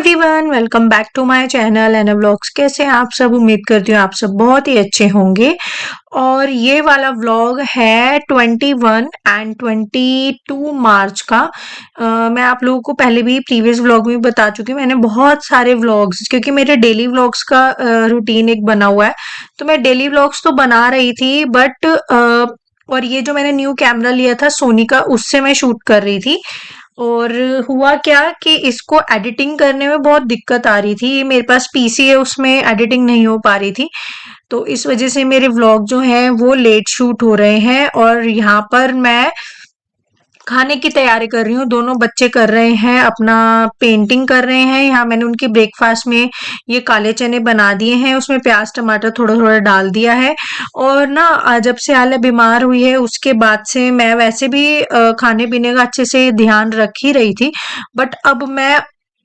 Everyone, welcome back to my channel and vlogs. कैसे हैं आप सब? उम्मीद करती हूँ आप सब बहुत ही अच्छे होंगे। और ये वाला व्लॉग है 21 एंड 22 मार्च का। मैं आप लोगों को पहले भी प्रीवियस व्लॉग में बता चुकी हूँ। मैंने बहुत सारे व्लॉग्स, क्योंकि मेरे डेली व्लॉग्स का रूटीन एक बना हुआ है, तो मैं डेली व्लॉग्स तो बना रही थी, बट और ये जो मैंने न्यू कैमरा लिया था सोनी का, उससे मैं शूट कर रही थी। और हुआ क्या कि इसको एडिटिंग करने में बहुत दिक्कत आ रही थी। मेरे पास पीसी है, उसमें एडिटिंग नहीं हो पा रही थी, तो इस वजह से मेरे व्लॉग जो हैं वो लेट शूट हो रहे हैं। और यहाँ पर मैं खाने की तैयारी कर रही हूँ। दोनों बच्चे कर रहे हैं अपना पेंटिंग कर रहे हैं। यहाँ मैंने उनके ब्रेकफास्ट में ये काले चने बना दिए हैं, उसमें प्याज टमाटर थोड़ा थोड़ा डाल दिया है। और ना जब से आलिया बीमार हुई है उसके बाद से मैं वैसे भी खाने पीने का अच्छे से ध्यान रख ही रही थी, बट अब मैं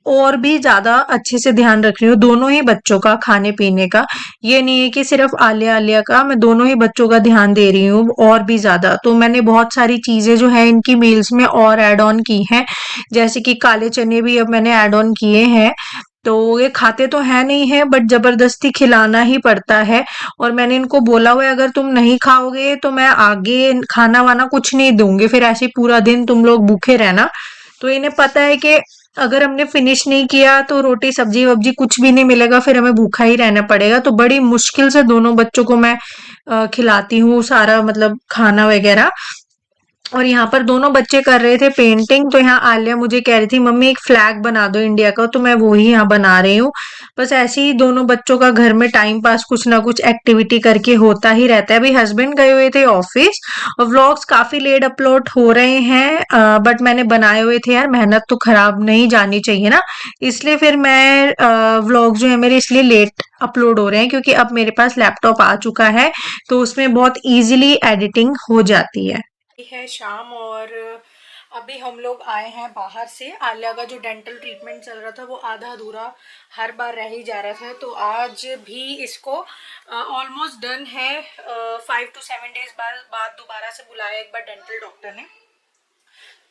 और भी ज्यादा अच्छे से ध्यान रख रही हूँ दोनों ही बच्चों का खाने पीने का। ये नहीं है कि सिर्फ आलिया आलिया का, मैं दोनों ही बच्चों का ध्यान दे रही हूँ और भी ज्यादा। तो मैंने बहुत सारी चीजें जो है इनकी मील्स में और ऐड ऑन की हैं, जैसे कि काले चने भी अब मैंने ऐड ऑन किए हैं। तो ये खाते तो है नहीं है, बट जबरदस्ती खिलाना ही पड़ता है। और मैंने इनको बोला हुआ है अगर तुम नहीं खाओगे तो मैं आगे खाना वाना कुछ नहीं दूंगी, फिर ऐसे ही पूरा दिन तुम लोग भूखे रहना। तो इन्हें पता है कि अगर हमने फिनिश नहीं किया तो रोटी सब्जी वब्जी कुछ भी नहीं मिलेगा, फिर हमें भूखा ही रहना पड़ेगा। तो बड़ी मुश्किल से दोनों बच्चों को मैं खिलाती हूँ सारा, मतलब खाना वगैरह। और यहाँ पर दोनों बच्चे कर रहे थे पेंटिंग, तो यहाँ आलिया मुझे कह रही थी मम्मी एक फ्लैग बना दो इंडिया का, तो मैं वो ही यहाँ बना रही हूँ। बस ऐसे ही दोनों बच्चों का घर में टाइम पास कुछ ना कुछ एक्टिविटी करके होता ही रहता है। अभी हस्बैंड गए हुए थे ऑफिस, और व्लॉग्स काफी लेट अपलोड हो रहे हैं, बट मैंने बनाए हुए थे यार, मेहनत तो खराब नहीं जानी चाहिए ना, इसलिए फिर मैं व्लॉग जो है मेरे इसलिए लेट अपलोड हो रहे हैं, क्योंकि अब मेरे पास लैपटॉप आ चुका है, तो उसमें बहुत इजीली एडिटिंग हो जाती है शाम। और अभी हम लोग आए हैं बाहर से। आलिया का जो डेंटल ट्रीटमेंट चल रहा था वो आधा अधूरा हर बार रह ही जा रहा था, तो आज भी इसको ऑलमोस्ट डन है। 5 to 7 डेज बाद दोबारा से बुलाया एक बार डेंटल डॉक्टर ने।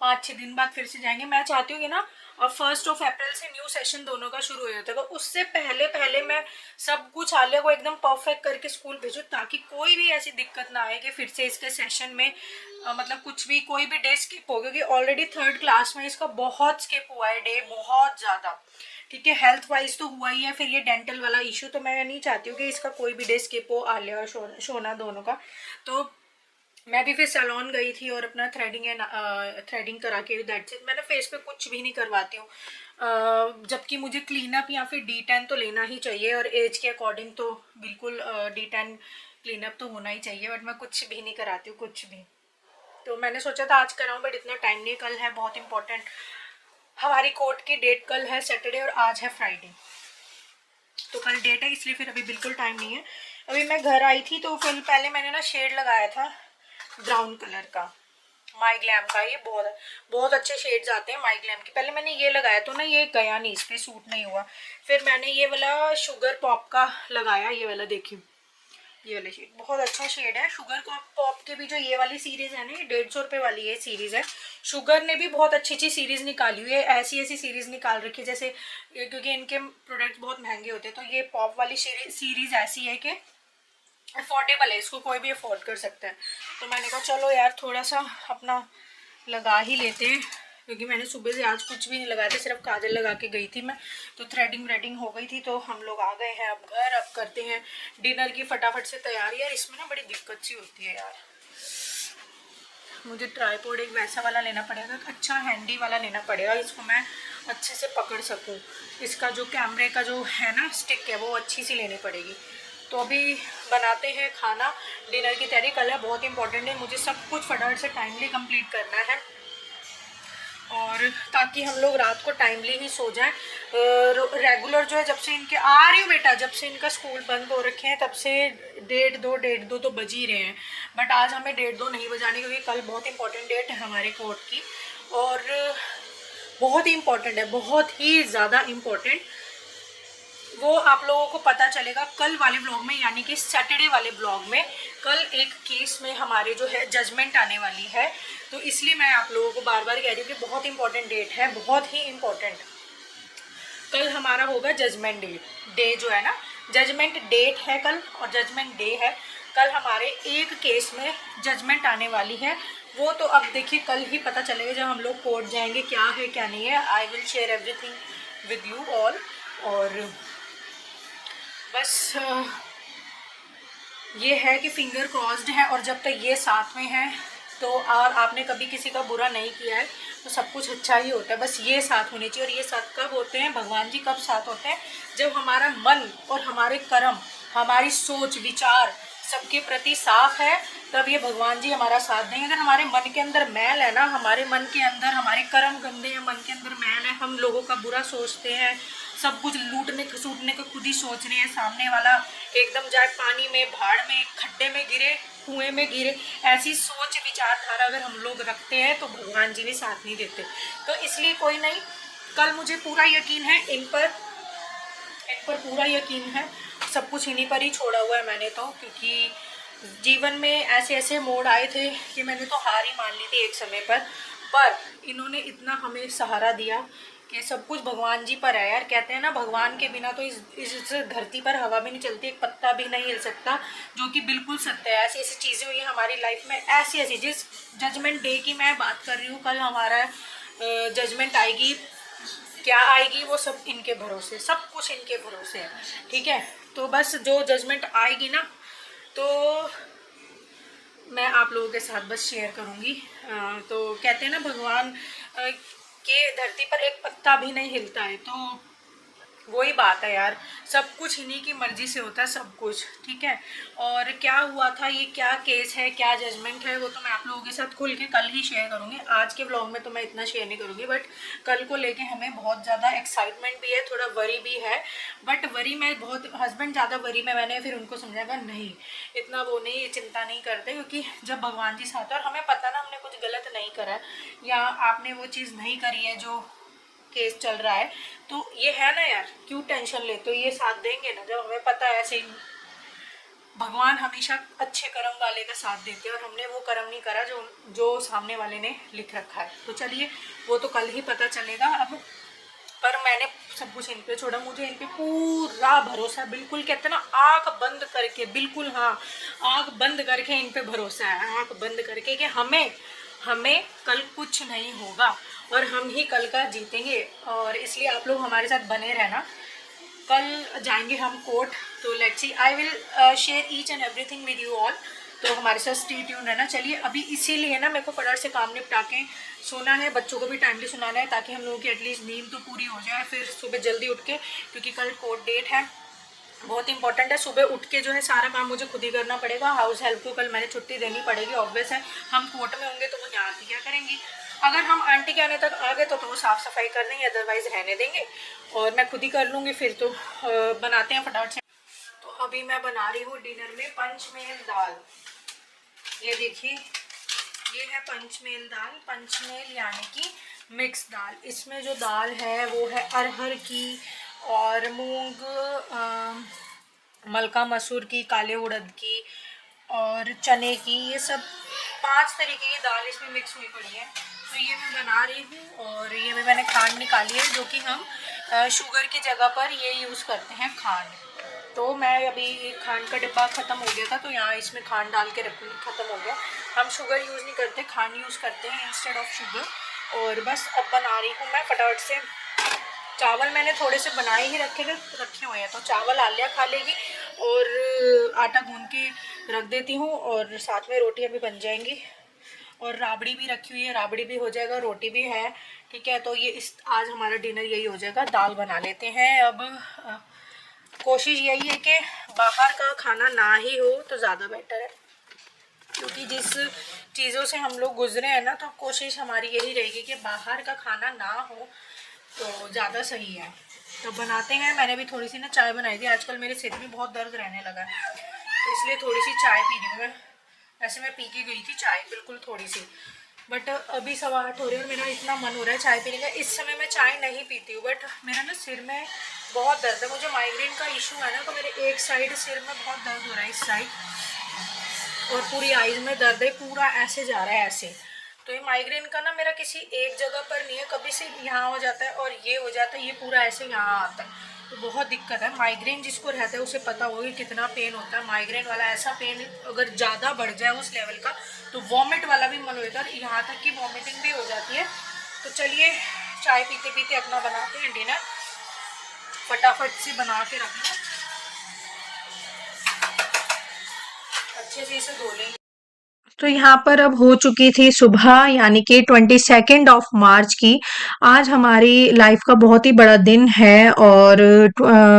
5-6 दिन बाद फिर से जाएंगे। मैं चाहती हूँ कि ना, और 1 अप्रैल से न्यू सेशन दोनों का शुरू हो जाता है, तो उससे पहले पहले मैं सब कुछ आलिया को एकदम परफेक्ट करके स्कूल भेजूँ, ताकि कोई भी ऐसी दिक्कत ना आए कि फिर से इसके सेशन में मतलब कुछ भी कोई भी डे स्किप हो, क्योंकि ऑलरेडी 3rd क्लास में इसका बहुत स्किप हुआ है डे, बहुत ज़्यादा। ठीक है, हेल्थ वाइज तो हुआ ही है, फिर ये डेंटल वाला इशू, तो मैं नहीं चाहती हूँ कि इसका कोई भी डे स्किप हो, आलिया और शोना दोनों का। तो मैं भी फिर सैलून गई थी और अपना थ्रेडिंग करा के दैट्स इट। मैंने फेस पे कुछ भी नहीं करवाती हूँ, जबकि मुझे क्लीनअप या फिर D10 तो लेना ही चाहिए, और एज के अकॉर्डिंग तो बिल्कुल D10 क्लीनअप तो होना ही चाहिए, बट मैं कुछ भी नहीं कराती हूँ, कुछ भी। तो मैंने सोचा था आज कराऊँ, बट इतना टाइम नहीं। कल है बहुत इंपॉर्टेंट, हमारी कोर्ट की डेट कल है सैटरडे, और आज है फ्राइडे, तो कल डेट है, इसलिए फिर अभी बिल्कुल टाइम नहीं है। अभी मैं घर आई थी तो फिर पहले मैंने ना शेड लगाया था ब्राउन कलर का, माई ग्लैम का। ये बहुत बहुत अच्छे शेड्स आते हैं माई ग्लैम के। पहले मैंने ये लगाया तो ना ये गया नहीं, इस पर सूट नहीं हुआ। फिर मैंने ये वाला शुगर पॉप का लगाया, ये वाला देखिए, ये वाला शेड बहुत अच्छा शेड है। शुगर पॉप के भी जो ये वाली सीरीज है ना, ये 150 रुपये वाली ये सीरीज है। शुगर ने भी बहुत अच्छी अच्छी सीरीज निकाली हुई है, ऐसी ऐसी सीरीज निकाल रखी है जैसे, क्योंकि इनके प्रोडक्ट्स बहुत महंगे होते हैं, तो ये पॉप वाली सीरीज ऐसी है कि अफोर्डेबल है, इसको कोई भी अफोर्ड कर सकता है। तो मैंने कहा चलो यार थोड़ा सा अपना लगा ही लेते हैं, क्योंकि मैंने सुबह से आज कुछ भी नहीं लगाया था, सिर्फ काजल लगा के गई थी मैं। तो थ्रेडिंग हो गई थी, तो हम लोग आ गए हैं अब घर। अब करते हैं डिनर की फटाफट से तैयारी। यार इसमें ना बड़ी दिक्कत सी होती है यार, मुझे ट्राईपॉड एक वैसा वाला लेना पड़ेगा, अच्छा हैंडी वाला लेना पड़ेगा, इसको मैं अच्छे से पकड़ सकूं। इसका जो कैमरे का जो है ना स्टिक है, वो अच्छी सी लेनी पड़ेगी। तो अभी बनाते हैं खाना, डिनर की तैयारी। कल है बहुत इंपॉर्टेंट है, मुझे सब कुछ फटाफट से टाइमली कंप्लीट करना है, और ताकि हम लोग रात को टाइमली ही सो जाएं। रेगुलर जो है, जब से इनके आ रही हूँ बेटा, जब से इनका स्कूल बंद हो रखे हैं तब से 1:30 तो बज ही रहे हैं, बट आज हमें 1:30 नहीं बजाने, क्योंकि कल बहुत इंपॉर्टेंट डेट है हमारे कोर्ट की, और बहुत ही इंपॉर्टेंट है, बहुत ही ज़्यादा इम्पोर्टेंट। वो आप लोगों को पता चलेगा कल वाले ब्लॉग में, यानी कि सैटरडे वाले ब्लॉग में। कल एक केस में हमारे जो है जजमेंट आने वाली है, तो इसलिए मैं आप लोगों को बार बार कह रही हूँ कि बहुत इंपॉर्टेंट डेट है, बहुत ही इम्पोर्टेंट। कल हमारा होगा जजमेंट डे जो है ना, जजमेंट डेट है कल और जजमेंट डे है। कल हमारे एक केस में जजमेंट आने वाली है। वो तो अब देखिए कल ही पता चलेगा जब हम लोग कोर्ट जाएंगे, क्या है क्या नहीं है। I will share everything with you all. और बस ये है कि फिंगर क्रॉस्ड है, और जब तक ये साथ में है तो, और आपने कभी किसी का बुरा नहीं किया है तो सब कुछ अच्छा ही होता है। बस ये साथ होने चाहिए। और ये साथ कब होते हैं, भगवान जी कब साथ होते हैं, जब हमारा मन और हमारे कर्म, हमारी सोच विचार सबके प्रति साफ है, तब ये भगवान जी हमारा साथ देंगे। अगर हमारे मन के अंदर मैल है ना, हमारे मन के अंदर हमारे कर्म गंदे हैं, मन के अंदर मैल है, हम लोगों का बुरा सोचते हैं, सब कुछ लूटने खसूटने को खुद ही सोच रहे हैं, सामने वाला एकदम जाए पानी में, भाड़ में, खड्डे में गिरे, कुएं में गिरे, ऐसी सोच विचारधारा अगर हम लोग रखते हैं तो भगवान जी भी साथ नहीं देते। तो इसलिए कोई नहीं, कल मुझे पूरा यकीन है इन पर पूरा यकीन है। सब कुछ इन्हीं पर ही छोड़ा हुआ है मैंने तो, क्योंकि जीवन में ऐसे ऐसे मोड़ आए थे कि मैंने तो हार ही मान ली थी एक समय पर इन्होंने इतना हमें सहारा दिया कि सब कुछ भगवान जी पर है यार। कहते हैं ना, भगवान के बिना तो इस धरती पर हवा भी नहीं चलती, एक पत्ता भी नहीं हिल सकता, जो कि बिल्कुल सत्य है। ऐसी ऐसी चीज़ें हुई हमारी लाइफ में, ऐसी ऐसी, जिस जजमेंट डे की मैं बात कर रही हूँ, कल हमारा जजमेंट आएगी, क्या आएगी वो सब इनके भरोसे, सब कुछ इनके भरोसे है, ठीक है। तो बस जो जजमेंट आएगी ना, तो मैं आप लोगों के साथ बस शेयर करूँगी। तो कहते हैं ना, भगवान के धरती पर एक पत्ता भी नहीं हिलता है, तो वही बात है यार, सब कुछ इन्हीं की मर्जी से होता है सब कुछ, ठीक है। और क्या हुआ था, ये क्या केस है, क्या जजमेंट है, वो तो मैं आप लोगों के साथ खुल के कल ही शेयर करूँगी। आज के व्लॉग में तो मैं इतना शेयर नहीं करूँगी, बट कल को लेके हमें बहुत ज़्यादा एक्साइटमेंट भी है, थोड़ा वरी भी है। बट वरी में बहुत, हस्बैंड ज़्यादा वरी में, मैंने फिर उनको समझाया नहीं, इतना वो नहीं, चिंता नहीं करते, क्योंकि जब भगवान जी साथ है और हमें पता ना हमने कुछ गलत नहीं करा है, या आपने वो चीज़ नहीं करी है जो केस चल रहा है, तो ये है ना यार, क्यों टेंशन ले, तो ये साथ देंगे ना जब हमें पता है। ऐसे ही भगवान हमेशा अच्छे कर्म वाले का साथ देते हैं, और हमने वो कर्म नहीं करा जो सामने वाले ने लिख रखा है। तो चलिए, वो तो कल ही पता चलेगा अब। पर मैंने सब कुछ इन पे छोड़ा, मुझे इन पे पूरा भरोसा, बिल्कुल कहते हैं ना, आँख बंद करके, बिल्कुल हाँ, आँख बंद करके इन पे भरोसा है, आँख बंद करके, कि हमें कल कुछ नहीं होगा और हम ही कल का जीतेंगे। और इसलिए आप लोग हमारे साथ बने रहना। कल जाएंगे हम कोर्ट, तो let's see, I will share each and everything with you all. तो हमारे साथ स्टे ट्यून रहना। चलिए, अभी इसीलिए ना मेरे को फटाफट से काम निपटा के सोना है, बच्चों को भी टाइमली सुनाना है, ताकि हम लोगों की एटलीस्ट नींद तो पूरी हो जाए, फिर सुबह जल्दी उठ के, क्योंकि कल कोर्ट डेट है, बहुत इंपॉर्टेंट है। सुबह उठ के जो है सारा काम मुझे खुद ही करना पड़ेगा। हाउस हेल्प को कल मैंने छुट्टी देनी पड़ेगी, ऑब्वियस है। हम कोर्ट में होंगे तो वो यहाँ आंटी क्या करेंगी, अगर हम आंटी के आने तक आ गए तो वो साफ़ सफाई कर देंगे, अदरवाइज़ रहने देंगे, और मैं खुद ही कर लूँगी फिर। तो बनाते हैं फटाफट से। तो अभी मैं बना रही हूँ डिनर में पंचमेल दाल। ये देखिए, ये है पंचमेल दाल, पंचमेल यानी कि मिक्स दाल। इसमें जो दाल है वो है अरहर की और मूंग, मलका मसूर की, काले उड़द की और चने की, ये सब 5 तरीके की दाल इसमें मिक्स हुई पड़ी है। तो ये मैं बना रही हूँ, और ये मैंने खांड निकाली है, जो कि हम शुगर की जगह पर ये यूज़ करते हैं, खांड। तो मैं अभी खांड का डिब्बा ख़त्म हो गया था, तो यहाँ इसमें खांड डाल के रखूँगी, ख़त्म हो गया। हम शुगर यूज़ नहीं करते, खांड यूज़ करते हैं इंस्टेड ऑफ शुगर। और बस अब बना रही हूँ मैं फटाफट से। चावल मैंने थोड़े से बनाए ही रखे हुए हैं, तो चावल आलिया खा लेगी, और आटा गूंद के रख देती हूँ, और साथ में रोटियाँ भी बन जाएंगी, और राबड़ी भी रखी हुई है, राबड़ी भी हो जाएगा, रोटी भी है, ठीक है। तो ये आज हमारा डिनर यही हो जाएगा। दाल बना लेते हैं अब। कोशिश यही है कि बाहर का खाना ना ही हो तो ज़्यादा बेटर है, क्योंकि जिस चीज़ों से हम लोग गुजरे हैं ना, तो कोशिश हमारी यही रहेगी कि बाहर का खाना ना हो तो ज़्यादा सही है। तो बनाते हैं। मैंने भी थोड़ी सी ना चाय बनाई थी, आजकल मेरे सिर में बहुत दर्द रहने लगा है, तो इसलिए थोड़ी सी चाय पी रही हूँ मैं। ऐसे मैं पी के गई थी चाय, बिल्कुल थोड़ी सी, बट अभी 8:15 हो रहे हैं और मेरा इतना मन हो रहा है चाय पीने का। इस समय मैं चाय नहीं पीती हूँ, बट मेरा ना सिर में बहुत दर्द है, मुझे माइग्रेन का इशू है ना, तो मेरे एक साइड सिर में बहुत दर्द हो रहा है, इस साइड, और पूरी आईज में दर्द है, पूरा ऐसे जा रहा है ऐसे। तो ये माइग्रेन का ना मेरा किसी एक जगह पर नहीं है, कभी सिर्फ यहाँ हो जाता है और ये हो जाता है, ये पूरा ऐसे यहाँ आता है। तो बहुत दिक्कत है। माइग्रेन जिसको रहता है उसे पता होगा कितना पेन होता है। माइग्रेन वाला ऐसा पेन अगर ज़्यादा बढ़ जाए उस लेवल का तो वॉमिट वाला भी मन होगा, यहाँ तक कि वॉमिटिंग भी हो जाती है। तो चलिए चाय पीते पीते अपना बनाते हैं डिनर, फटाफट से बना के रखना, अच्छे से इसे धो लेंगे। तो यहाँ पर अब हो चुकी थी सुबह, यानी कि 22 ऑफ मार्च की। आज हमारी लाइफ का बहुत ही बड़ा दिन है और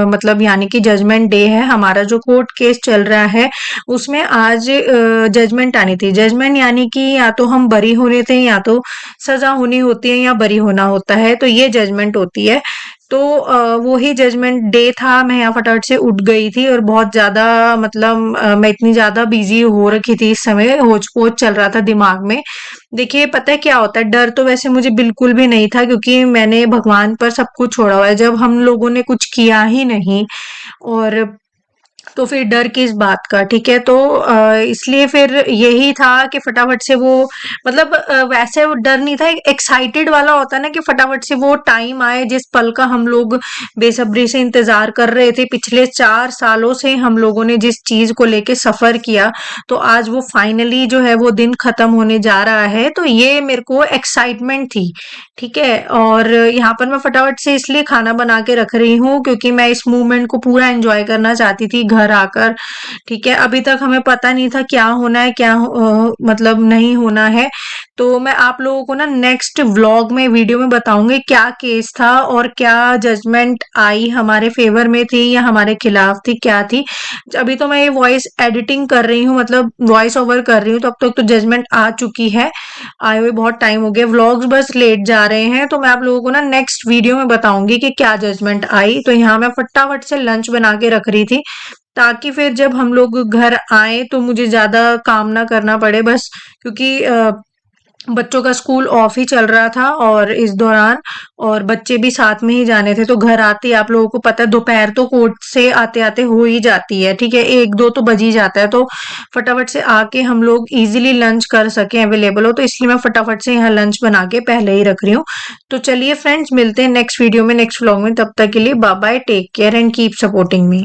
मतलब यानी कि जजमेंट डे है। हमारा जो कोर्ट केस चल रहा है उसमें आज जजमेंट आनी थी। जजमेंट यानी कि या तो हम बरी होने थे, या तो सजा होनी होती है, या बरी होना होता है, तो ये जजमेंट होती है। तो वो ही जजमेंट डे था। मैं यहाँ फटाफट से उठ गई थी और बहुत ज़्यादा मतलब मैं इतनी ज़्यादा बिजी हो रखी थी, इस समय होच पोच चल रहा था दिमाग में। देखिए पता है क्या होता है, डर तो वैसे मुझे बिल्कुल भी नहीं था, क्योंकि मैंने भगवान पर सब कुछ छोड़ा हुआ है। जब हम लोगों ने कुछ किया ही नहीं और तो फिर डर किस बात का, ठीक है। तो इसलिए फिर यही था कि फटाफट से वो मतलब वैसे वो डर नहीं था, एक्साइटेड वाला होता है ना कि फटाफट से वो टाइम आए जिस पल का हम लोग बेसब्री से इंतजार कर रहे थे। पिछले 4 सालों से हम लोगों ने जिस चीज को लेके सफर किया, तो आज वो फाइनली जो है वो दिन खत्म होने जा रहा है। तो ये मेरे को एक्साइटमेंट थी, ठीक है। और यहाँ पर मैं फटाफट से इसलिए खाना बना के रख रही हूँ क्योंकि मैं इस मूवमेंट को पूरा एंजॉय करना चाहती थी घर आकर, ठीक है। अभी तक हमें पता नहीं था क्या होना है, क्या मतलब नहीं होना है। तो मैं आप लोगों को ना नेक्स्ट व्लॉग में, वीडियो में बताऊंगी क्या केस था और क्या जजमेंट आई, हमारे फेवर में थी या हमारे खिलाफ थी, क्या थी। अभी तो मैं ये वॉइस एडिटिंग कर रही हूँ, मतलब वॉइस ओवर कर रही हूँ, तब तक तो जजमेंट आ चुकी है। आए हुए बहुत टाइम हो गया, व्लॉग्स बस लेट जा रहे हैं। तो मैं आप लोगों को ना नेक्स्ट वीडियो में बताऊंगी कि क्या जजमेंट आई। तो यहाँ मैं फटाफट से लंच बना के रख रही थी, ताकि फिर जब हम लोग घर आए तो मुझे ज्यादा काम ना करना पड़े, बस क्योंकि बच्चों का स्कूल ऑफ ही चल रहा था और इस दौरान, और बच्चे भी साथ में ही जाने थे। तो घर आते ही आप लोगों को पता है दोपहर तो कोर्ट से आते आते हो ही जाती है, ठीक है, 1-2 तो बज ही जाता है। तो फटाफट से आके हम लोग इजीली लंच कर सके, अवेलेबल हो, तो इसलिए मैं फटाफट से यहाँ लंच बना के पहले ही रख रही हूँ। तो चलिए फ्रेंड्स, मिलते हैं नेक्स्ट वीडियो में, नेक्स्ट व्लॉग में। तब तक के लिए bye bye, take care and keep supporting me.